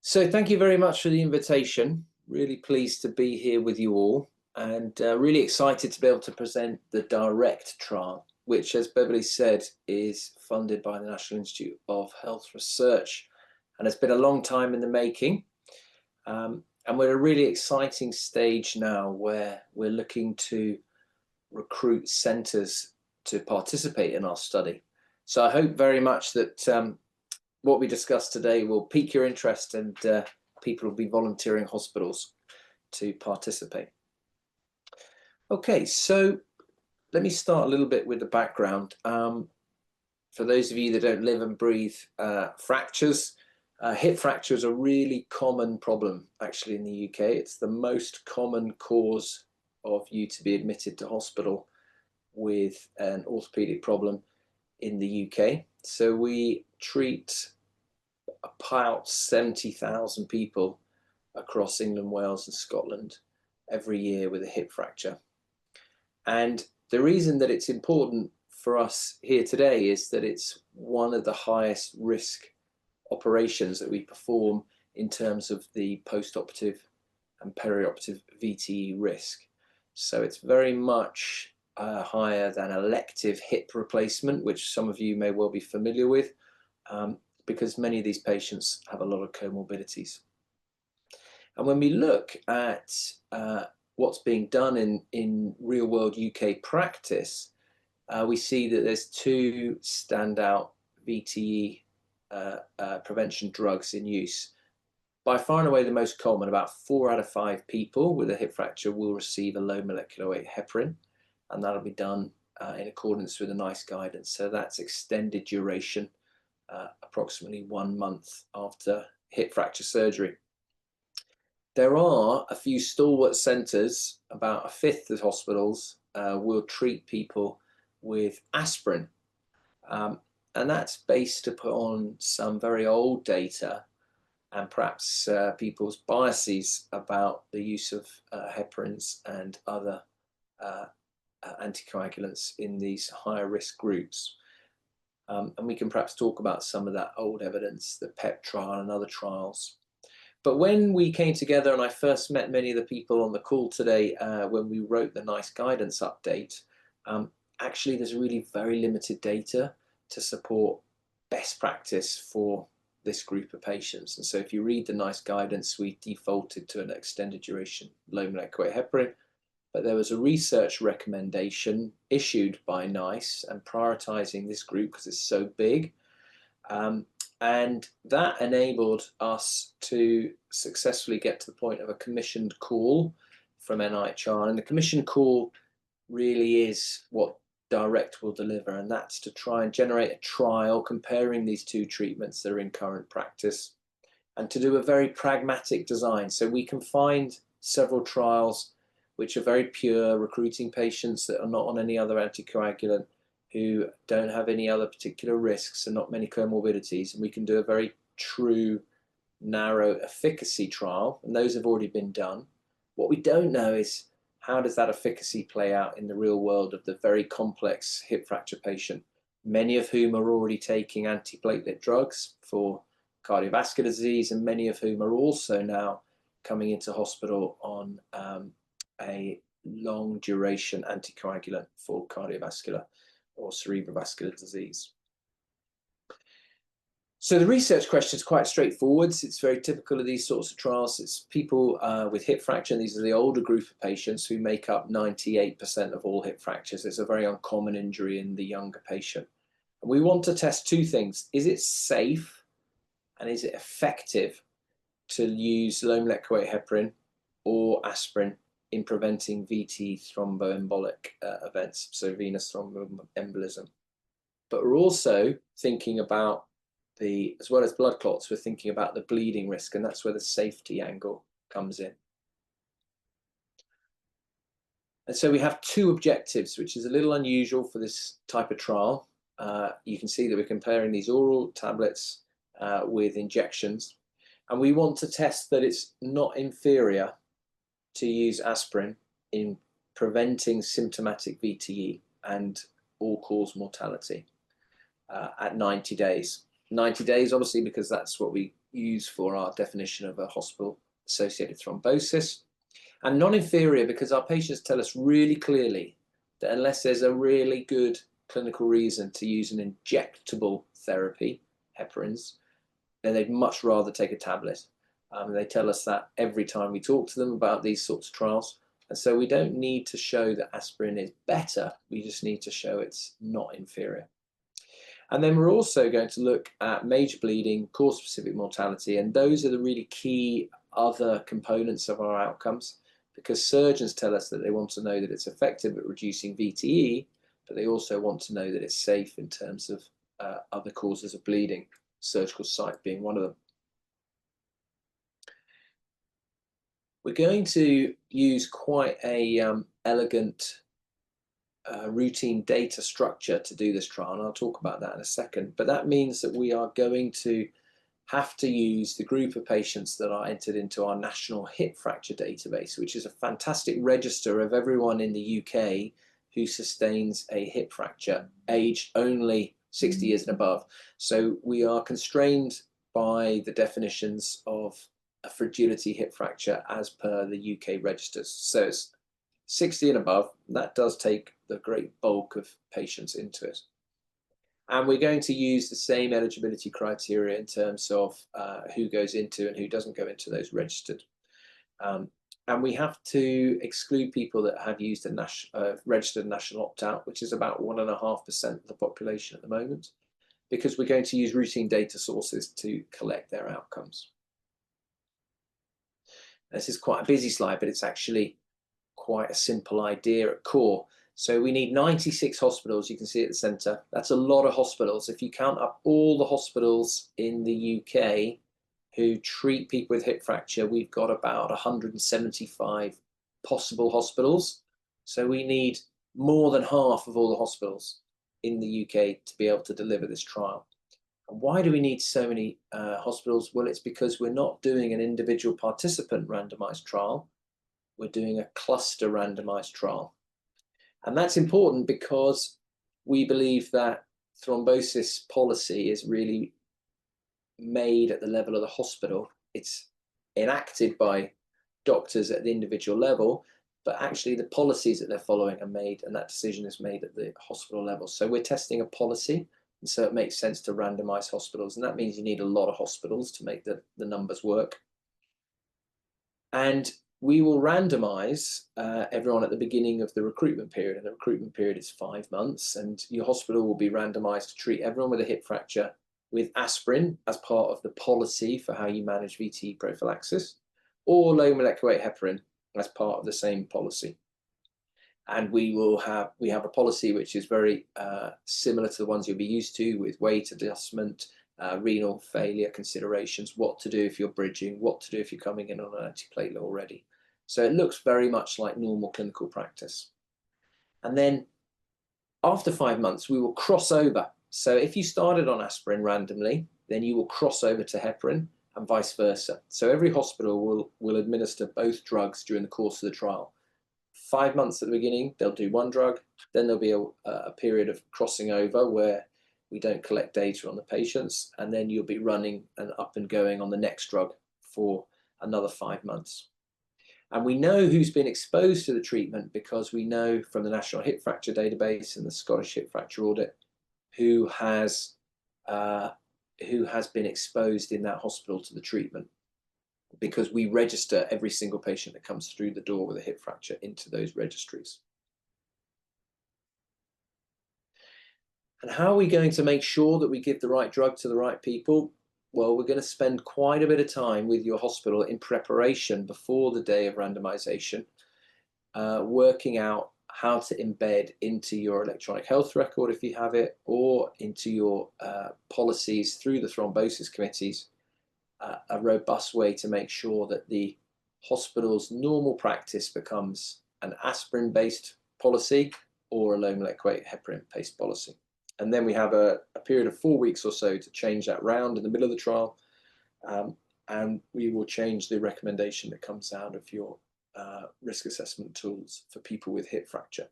So thank you very much for the invitation. Really pleased to be here with you all, and really excited to be able to present the DIRECT trial, which, as Beverly said, is funded by the National Institute of Health Research and has been a long time in the making. And we're at a really exciting stage now where we're looking to recruit centres to participate in our study. So I hope very much that what we discussed today will pique your interest, and people will be volunteering hospitals to participate. Okay, so let me start a little bit with the background. For those of you that don't live and breathe fractures, hip fracture is a really common problem actually in the UK. It's the most common cause of you to be admitted to hospital with an orthopedic problem in the UK. So we treat about 70,000 people across England, Wales and Scotland every year with a hip fracture. And the reason that it's important for us here today is that it's one of the highest risk operations that we perform in terms of the post-operative and perioperative VTE risk. So it's very much higher than elective hip replacement, which some of you may well be familiar with, because many of these patients have a lot of comorbidities. And when we look at what's being done in real-world UK practice, we see that there's two standout VTE prevention drugs in use. By far and away the most common, about 4 out of 5 people with a hip fracture will receive a low molecular weight heparin, and that'll be done in accordance with a NICE guidance. So that's extended duration, approximately 1 month after hip fracture surgery. There are a few stalwart centres, about a fifth of hospitals will treat people with aspirin. And that's based upon some very old data and perhaps people's biases about the use of heparins and other anticoagulants in these higher risk groups. And we can perhaps talk about some of that old evidence, the PEP trial and other trials. But when we came together and I first met many of the people on the call today, when we wrote the NICE guidance update, actually there's really very limited data to support best practice for this group of patients. And so if you read the NICE guidance, we defaulted to an extended duration low molecular weight heparin, but there was a research recommendation issued by NICE and prioritizing this group because it's so big. And that enabled us to successfully get to the point of a commissioned call from NIHR. And the commissioned call really is what DIRECT will deliver, and that's to try and generate a trial comparing these two treatments that are in current practice, and to do a very pragmatic design. So we can find several trials which are very pure, recruiting patients that are not on any other anticoagulant, who don't have any other particular risks and not many comorbidities, and we can do a very true, narrow efficacy trial, and those have already been done. What we don't know is how does that efficacy play out in the real world of the very complex hip fracture patient, many of whom are already taking antiplatelet drugs for cardiovascular disease, and many of whom are also now coming into hospital on a long duration anticoagulant for cardiovascular or cerebrovascular disease. So the research question is quite straightforward. It's very typical of these sorts of trials. It's people with hip fracture. These are the older group of patients who make up 98% of all hip fractures. It's a very uncommon injury in the younger patient. And we want to test two things. Is it safe and is it effective to use low molecular weight heparin or aspirin in preventing VTE thromboembolic events, so venous thromboembolism? But we're also thinking about as well as blood clots, we're thinking about the bleeding risk, and that's where the safety angle comes in. And so we have two objectives, which is a little unusual for this type of trial. You can see that we're comparing these oral tablets with injections, and we want to test that it's not inferior to use aspirin in preventing symptomatic VTE and all-cause mortality at 90 days. 90 days, obviously, because that's what we use for our definition of a hospital-associated thrombosis. And non-inferior because our patients tell us really clearly that unless there's a really good clinical reason to use an injectable therapy, heparins, then they'd much rather take a tablet. They tell us that every time we talk to them about these sorts of trials. And so we don't need to show that aspirin is better, we just need to show it's not inferior. And then we're also going to look at major bleeding, cause-specific mortality, and those are the really key other components of our outcomes, because surgeons tell us that they want to know that it's effective at reducing VTE, but they also want to know that it's safe in terms of other causes of bleeding, surgical site being one of them. We're going to use quite a elegant routine data structure to do this trial, and I'll talk about that in a second. But that means that we are going to have to use the group of patients that are entered into our national hip fracture database, which is a fantastic register of everyone in the UK who sustains a hip fracture, aged only 60 years and above. So we are constrained by the definitions of a fragility hip fracture as per the UK registers. So it's 60 and above, that does take the great bulk of patients into it. And we're going to use the same eligibility criteria in terms of who goes into and who doesn't go into those registered. And we have to exclude people that have used a registered national opt-out, which is about 1.5% of the population at the moment, because we're going to use routine data sources to collect their outcomes. This is quite a busy slide, but it's actually quite a simple idea at core. So we need 96 hospitals, you can see at the centre. That's a lot of hospitals. If you count up all the hospitals in the UK who treat people with hip fracture, we've got about 175 possible hospitals. So we need more than half of all the hospitals in the UK to be able to deliver this trial. And why do we need so many hospitals? Well, it's because we're not doing an individual participant randomized trial. We're doing a cluster randomized trial. And that's important because we believe that thrombosis policy is really made at the level of the hospital. It's enacted by doctors at the individual level, but actually the policies that they're following are made, and that decision is made at the hospital level. So we're testing a policy, and so it makes sense to randomize hospitals, and that means you need a lot of hospitals to make the numbers work. And we will randomize everyone at the beginning of the recruitment period, and the recruitment period is 5 months, and your hospital will be randomized to treat everyone with a hip fracture with aspirin as part of the policy for how you manage VTE prophylaxis, or low molecular weight heparin as part of the same policy. And we have a policy which is very similar to the ones you'll be used to, with weight adjustment, renal failure considerations, what to do if you're bridging, what to do if you're coming in on an antiplatelet already. So it looks very much like normal clinical practice. And then after 5 months, we will cross over. So if you started on aspirin randomly, then you will cross over to heparin and vice versa. So every hospital will administer both drugs during the course of the trial. 5 months at the beginning, they'll do one drug, then there'll be a period of crossing over where we don't collect data on the patients, and then you'll be running and up and going on the next drug for another 5 months. And we know who's been exposed to the treatment because we know from the National Hip Fracture Database and the Scottish Hip Fracture Audit who has been exposed in that hospital to the treatment, because we register every single patient that comes through the door with a hip fracture into those registries. And how are we going to make sure that we give the right drug to the right people? Well, we're going to spend quite a bit of time with your hospital in preparation before the day of randomization, working out how to embed into your electronic health record, if you have it, or into your policies through the thrombosis committees, a robust way to make sure that the hospital's normal practice becomes an aspirin-based policy or a low molecular weight heparin-based policy. And then we have a period of 4 weeks or so to change that round in the middle of the trial, and we will change the recommendation that comes out of your risk assessment tools for people with hip fracture.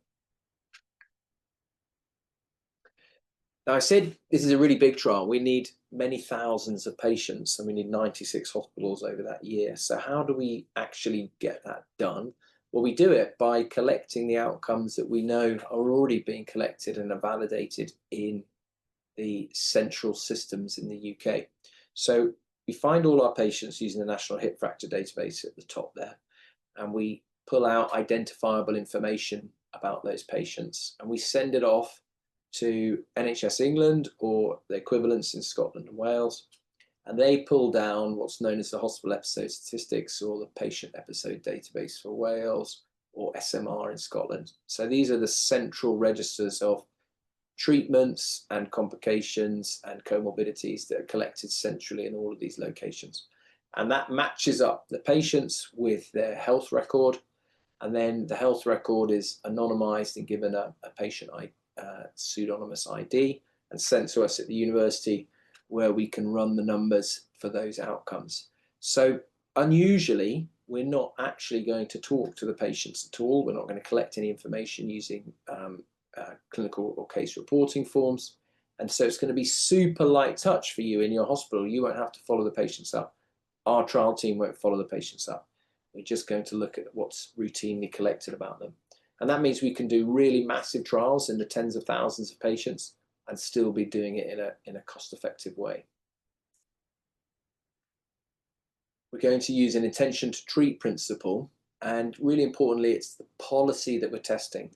Now, I said this is a really big trial. We need many thousands of patients, and we need 96 hospitals over that year. So how do we actually get that done? Well, we do it by collecting the outcomes that we know are already being collected and are validated in the central systems in the UK. So we find all our patients using the National Hip Fracture Database at the top there, and we pull out identifiable information about those patients, and we send it off to NHS England or the equivalents in Scotland and Wales, and they pull down what's known as the Hospital Episode Statistics or the Patient Episode Database for Wales, or SMR in Scotland. So these are the central registers of treatments and complications and comorbidities that are collected centrally in all of these locations. And that matches up the patients with their health record, and then the health record is anonymized and given a patient pseudonymous ID and sent to us at the university, where we can run the numbers for those outcomes. So unusually, we're not actually going to talk to the patients at all. We're not going to collect any information using clinical or case reporting forms. And so it's going to be super light touch for you in your hospital. You won't have to follow the patients up. Our trial team won't follow the patients up. We're just going to look at what's routinely collected about them. And that means we can do really massive trials in the tens of thousands of patients and still be doing it in a cost-effective way. We're going to use an intention to treat principle, and really importantly, it's the policy that we're testing.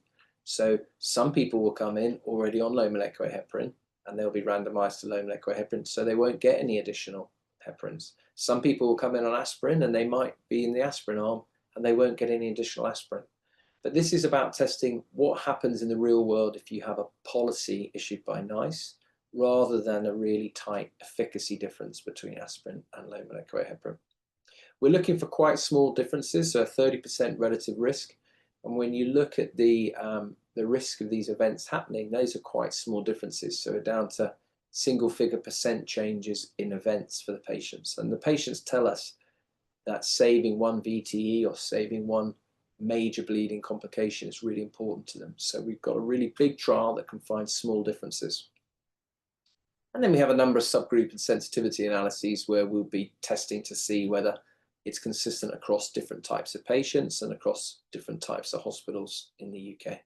So some people will come in already on low molecular heparin, and they'll be randomized to low molecular heparin, so they won't get any additional heparins. Some people will come in on aspirin, and they might be in the aspirin arm, and they won't get any additional aspirin. But this is about testing what happens in the real world if you have a policy issued by NICE, rather than a really tight efficacy difference between aspirin and low molecular heparin. We're looking for quite small differences, so a 30% relative risk. And when you look at the risk of these events happening, those are quite small differences. So we're down to single figure percent changes in events for the patients. And the patients tell us that saving one VTE or saving one major bleeding complication is really important to them. So we've got a really big trial that can find small differences. And then we have a number of subgroup and sensitivity analyses where we'll be testing to see whether it's consistent across different types of patients and across different types of hospitals in the UK.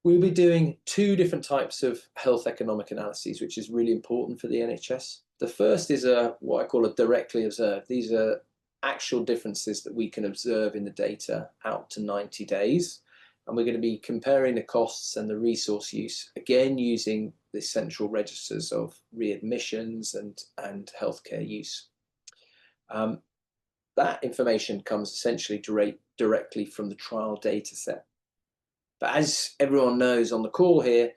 We'll be doing two different types of health economic analyses, which is really important for the NHS. The first is what I call a directly observed. These are actual differences that we can observe in the data out to 90 days. And we're going to be comparing the costs and the resource use, again, using the central registers of readmissions and healthcare use. That information comes essentially directly from the trial data set. But as everyone knows on the call here,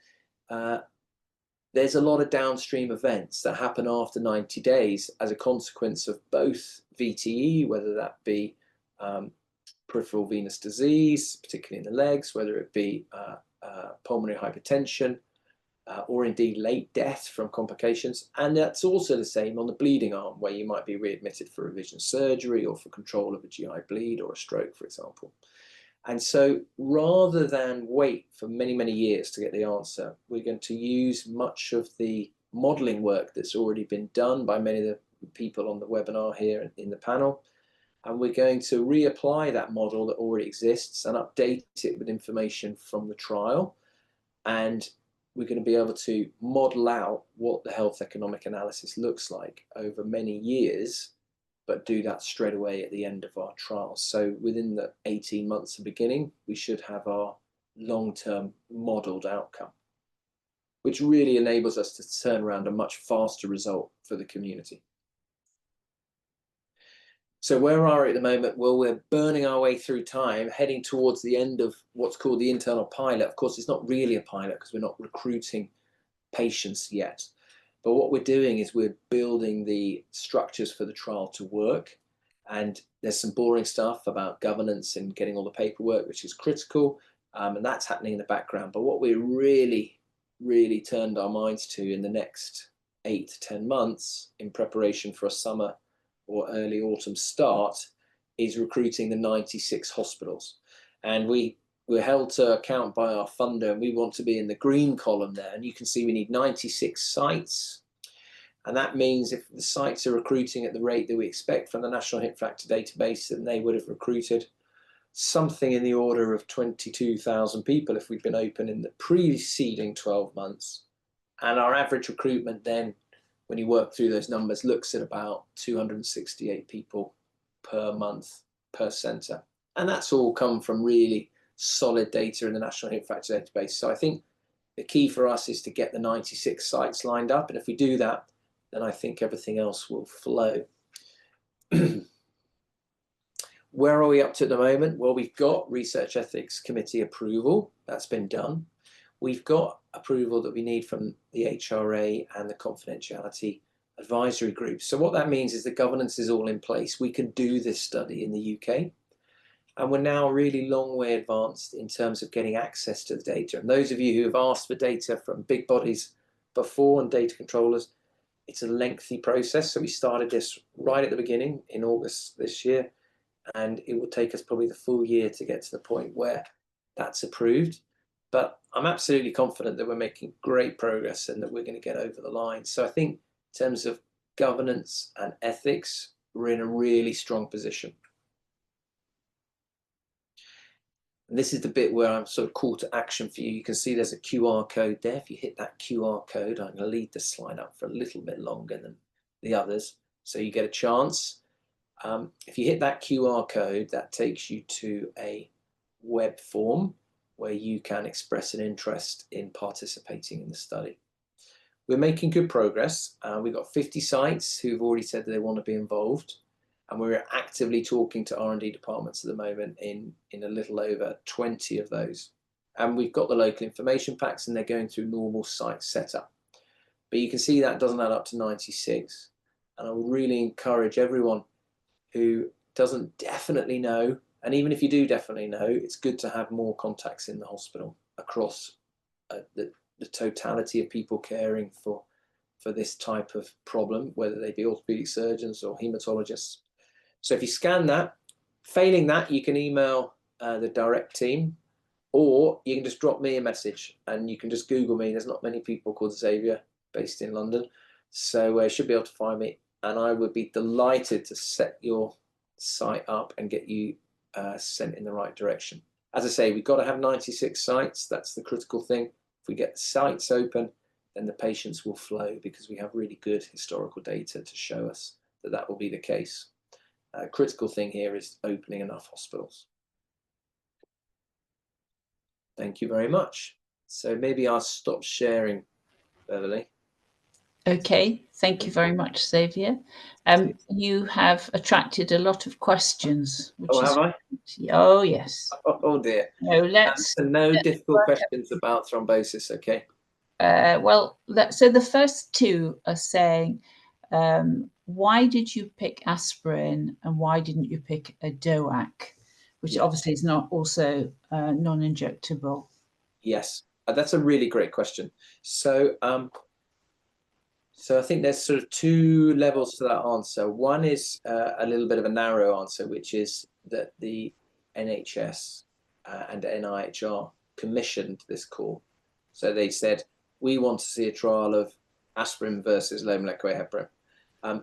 there's a lot of downstream events that happen after 90 days as a consequence of both VTE, whether that be peripheral venous disease, particularly in the legs, whether it be pulmonary hypertension, or indeed late death from complications. And that's also the same on the bleeding arm, where you might be readmitted for revision surgery or for control of a GI bleed or a stroke, for example. And so rather than wait for many, many years to get the answer, we're going to use much of the modeling work that's already been done by many of the people on the webinar here in the panel. And we're going to reapply that model that already exists and update it with information from the trial. And we're going to be able to model out what the health economic analysis looks like over many years, but do that straight away at the end of our trial. So within the 18 months of beginning, we should have our long-term modeled outcome, which really enables us to turn around a much faster result for the community. So where are we at the moment? Well, we're burning our way through time, heading towards the end of what's called the internal pilot. Of course, it's not really a pilot because we're not recruiting patients yet. But what we're doing is we're building the structures for the trial to work. And there's some boring stuff about governance and getting all the paperwork, which is critical. And that's happening in the background. But what we really turned our minds to in the next 8 to 10 months in preparation for a summer or early autumn start is recruiting the 96 hospitals. And we we're held to account by our funder, and we want to be in the green column there. And you can see we need 96 sites. And that means if the sites are recruiting at the rate that we expect from the National Hip Fracture Database, then they would have recruited something in the order of 22,000 people if we'd been open in the preceding 12 months. And our average recruitment then, when you work through those numbers, looks at about 268 people per month per centre. And that's all come from really solid data in the National Hip Fracture Database. So I think the key for us is to get the 96 sites lined up. And if we do that, then I think everything else will flow. Where are we up to at the moment? Well, we've got Research Ethics Committee approval. That's been done. We've got approval that we need from the HRA and the confidentiality advisory group. So what that means is the governance is all in place. We can do this study in the UK. And we're now a really long way advanced in terms of getting access to the data. And those of you who have asked for data from big bodies before and data controllers, it's a lengthy process. So we started this right at the beginning in August this year, and it will take us probably the full year to get to the point where that's approved. But I'm absolutely confident that we're making great progress and that we're going to get over the line. So I think in terms of governance and ethics, we're in a really strong position. And this is the bit where I'm sort of call to action for you. You can see there's a QR code there. If you hit that QR code, I'm going to leave the slide up for a little bit longer than the others, so you get a chance. If you hit that QR code, that takes you to a web form where you can express an interest in participating in the study. We're making good progress. We've got 50 sites who've already said that they want to be involved. And we're actively talking to R&D departments at the moment in a little over 20 of those. And we've got the local information packs, and they're going through normal site setup. But you can see that doesn't add up to 96. And I would really encourage everyone who doesn't definitely know, and even if you do definitely know, it's good to have more contacts in the hospital across the totality of people caring for this type of problem, whether they be orthopedic surgeons or haematologists. So if you scan that, failing that, you can email the direct team, or you can just drop me a message, and you can just Google me. There's not many people called Xavier based in London, so you should be able to find me, and I would be delighted to set your site up and get you sent in the right direction. As I say, we've got to have 96 sites. That's the critical thing. If we get the sites open, then the patients will flow, because we have really good historical data to show us that that will be the case. Critical thing here is opening enough hospitals. Thank you very much. So maybe I'll stop sharing, Beverly. Okay, thank you very much, Xavier. You have attracted a lot of questions. Have I? Oh, yes. Oh dear. No, no difficult questions about thrombosis, okay? Well, so the first two are saying, why did you pick aspirin and why didn't you pick a DOAC, which obviously is not also non-injectable? Yes, that's a really great question. So, so I think there's sort of two levels to that answer. One is a little bit of a narrow answer, which is that the NHS and NIHR commissioned this call. So they said, we want to see a trial of aspirin versus low molecular weight heparin.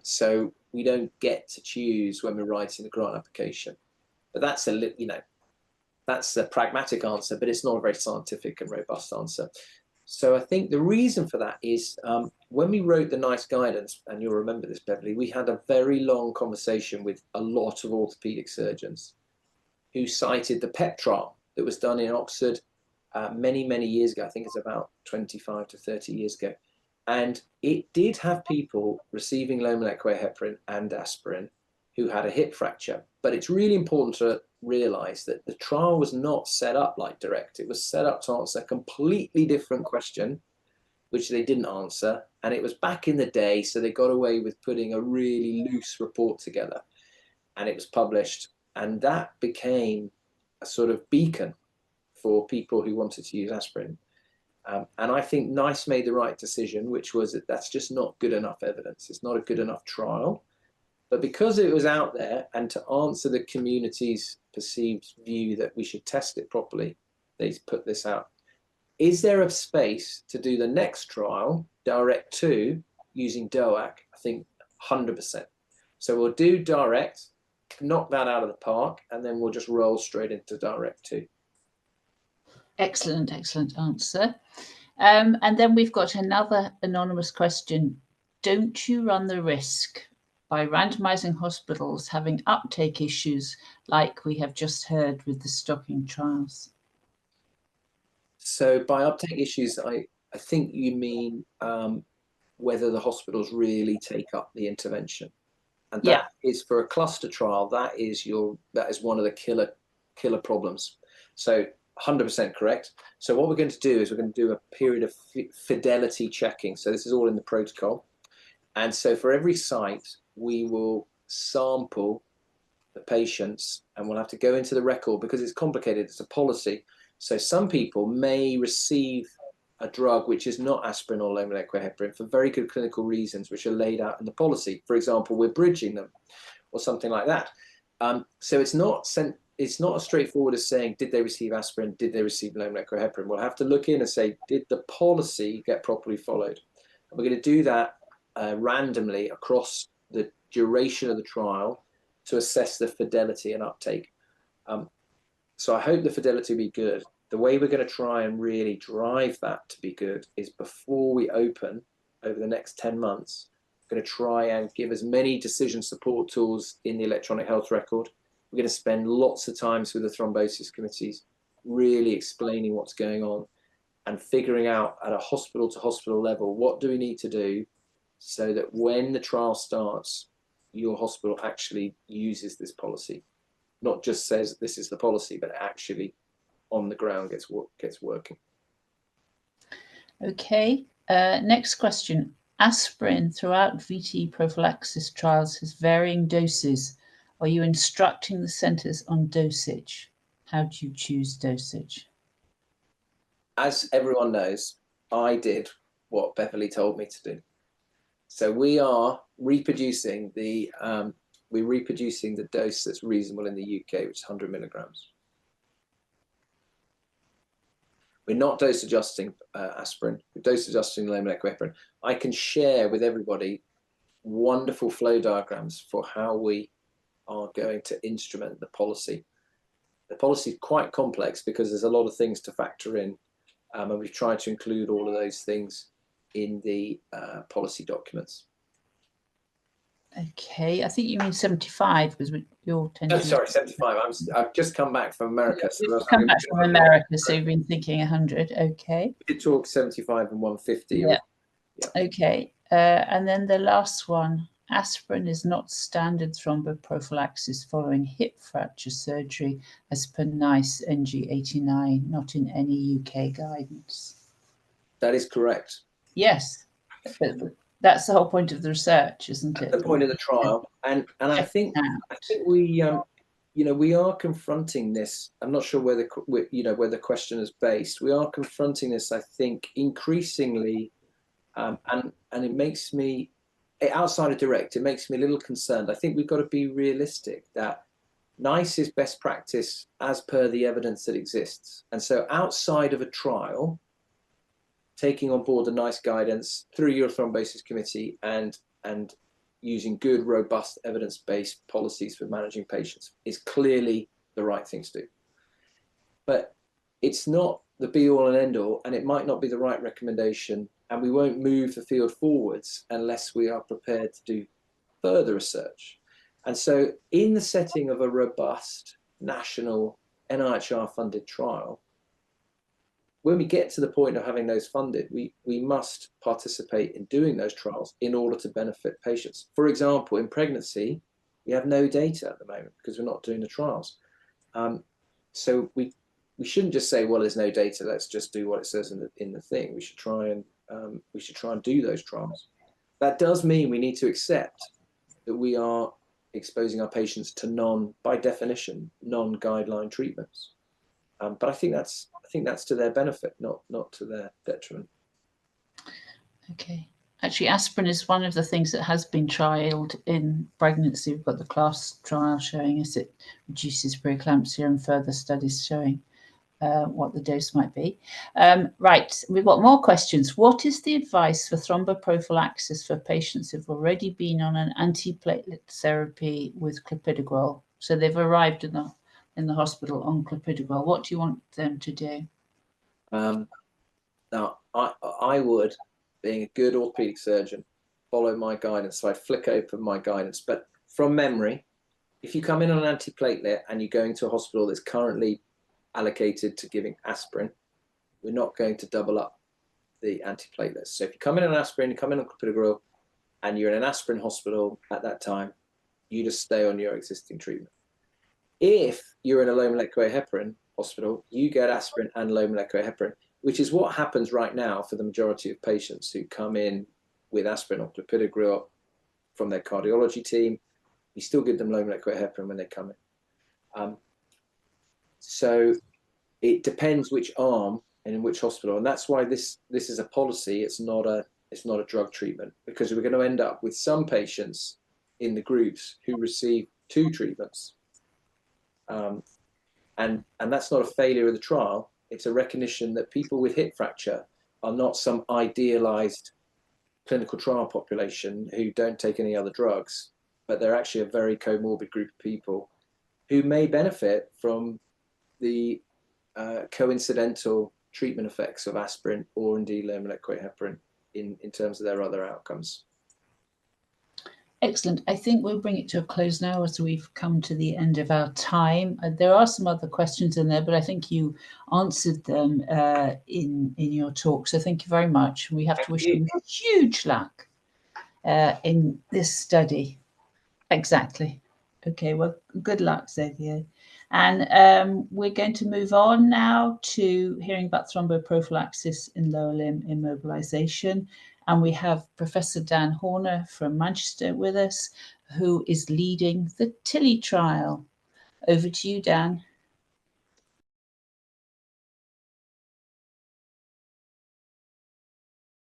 So we don't get to choose when we're writing the grant application. But that's that's a pragmatic answer, but it's not a very scientific and robust answer. So I think the reason for that is when we wrote the NICE guidance, and you'll remember this, Beverly, we had a very long conversation with a lot of orthopedic surgeons who cited the PET trial that was done in Oxford many, many years ago. I think it's about 25 to 30 years ago. And it did have people receiving low molecular weight heparin and aspirin who had a hip fracture. But it's really important to realize that the trial was not set up like DIRECT. It was set up to answer a completely different question, which they didn't answer. And it was back in the day, so they got away with putting a really loose report together. And it was published. And that became a sort of beacon for people who wanted to use aspirin. And I think NICE made the right decision, which was that that's just not good enough evidence. It's not a good enough trial. But because it was out there, and to answer the community's perceived view that we should test it properly, they put this out. Is there a space to do the next trial, direct 2, using DOAC? I think 100%. So we'll do direct, knock that out of the park, and then we'll just roll straight into direct 2. Excellent, excellent answer. And then we've got another anonymous question. Don't you run the risk by randomizing hospitals having uptake issues like we have just heard with the stocking trials? So by uptake issues, I think you mean whether the hospitals really take up the intervention. And that is for a cluster trial, that is one of the killer problems. So 100% correct. So what we're going to do is we're going to do a period of fidelity checking. So this is all in the protocol. And so for every site, we will sample the patients and we'll have to go into the record because it's complicated. It's a policy. So some people may receive a drug which is not aspirin or low molecular heparin for very good clinical reasons, which are laid out in the policy. For example, we're bridging them or something like that. So it's not as straightforward as saying, did they receive aspirin? Did they receive low molecular heparin? We'll have to look in and say, did the policy get properly followed? And we're going to do that randomly across the duration of the trial to assess the fidelity and uptake. So I hope the fidelity will be good. The way we're going to try and really drive that to be good is before we open over the next 10 months, we're going to try and give as many decision support tools in the electronic health record. We're going to spend lots of times with the thrombosis committees, really explaining what's going on and figuring out at a hospital to hospital level, what do we need to do so that when the trial starts, your hospital actually uses this policy, not just says this is the policy, but actually on the ground gets working. Okay, next question. Aspirin throughout VTE prophylaxis trials has varying doses. Are you instructing the centres on dosage? How do you choose dosage? As everyone knows, I did what Beverly told me to do. So we are reproducing the dose that's reasonable in the UK, which is 100 milligrams. We're not dose adjusting aspirin. We're dose adjusting low molecular heparin. I can share with everybody wonderful flow diagrams for how we are going to instrument the policy. The policy is quite complex because there's a lot of things to factor in, and we've tried to include all of those things in the policy documents. Okay, I think you mean 75 was your 10. Oh, sorry, 75. I've just come back from America. So come back from America, so you've been thinking 100. Okay. We did talk 75 and 150. Yeah. Okay, and then the last one. Aspirin is not standard thromboprophylaxis following hip fracture surgery as per NICE NG 89, not in any UK guidance. That is correct. Yes, but that's the whole point of the research, isn't it? That's the point of the trial, and I think we we are confronting this. I'm not sure where the question is based. We are confronting this, I think, increasingly, and it makes me, outside of direct, it makes me a little concerned. I think we've got to be realistic that NICE is best practice as per the evidence that exists, and so outside of a trial, taking on board the NICE guidance through your thrombosis committee and using good, robust, evidence-based policies for managing patients is clearly the right thing to do. But it's not the be-all and end-all, and it might not be the right recommendation, and we won't move the field forwards unless we are prepared to do further research. And so in the setting of a robust national NIHR-funded trial, when we get to the point of having those funded, we must participate in doing those trials in order to benefit patients. For example, in pregnancy, we have no data at the moment because we're not doing the trials. So we shouldn't just say, well, there's no data, let's just do what it says in the thing. We should try and do those trials. That does mean we need to accept that we are exposing our patients to by definition, non-guideline treatments. But I think that's to their benefit, not to their detriment. Okay. Actually, aspirin is one of the things that has been trialled in pregnancy. We've got the CLASS trial showing us it reduces preeclampsia and further studies showing what the dose might be. Right, we've got more questions. What is the advice for thromboprophylaxis for patients who've already been on an antiplatelet therapy with clopidogrel? So they've arrived in the hospital on clopidogrel. What do you want them to do? Now, I would, being a good orthopedic surgeon, follow my guidance. So I flick open my guidance. But from memory, if you come in on an antiplatelet and you're going to a hospital that's currently allocated to giving aspirin, we're not going to double up the antiplatelets. So if you come in on aspirin, you come in on clopidogrel, and you're in an aspirin hospital at that time, you just stay on your existing treatment. If you're in a low molecular heparin hospital, you get aspirin and low molecular heparin, which is what happens right now for the majority of patients who come in with aspirin or clopidogrel from their cardiology team. You still give them low molecular heparin when they come in. So it depends which arm and in which hospital, and that's why this is a policy. It's not a drug treatment, because we're going to end up with some patients in the groups who receive 2 treatments, and that's not a failure of the trial. It's a recognition that people with hip fracture are not some idealized clinical trial population who don't take any other drugs, but they're actually a very comorbid group of people who may benefit from the coincidental treatment effects of aspirin or indeed low molecular heparin in terms of their other outcomes. Excellent. I think we'll bring it to a close now as we've come to the end of our time. There are some other questions in there, but I think you answered them in your talk. So thank you very much. We have to wish you huge luck in this study. Exactly. Okay, well, good luck, Xavier. And we're going to move on now to hearing about thromboprophylaxis in lower limb immobilization. And we have Professor Dan Horner from Manchester with us, who is leading the Tilly trial. Over to you, Dan.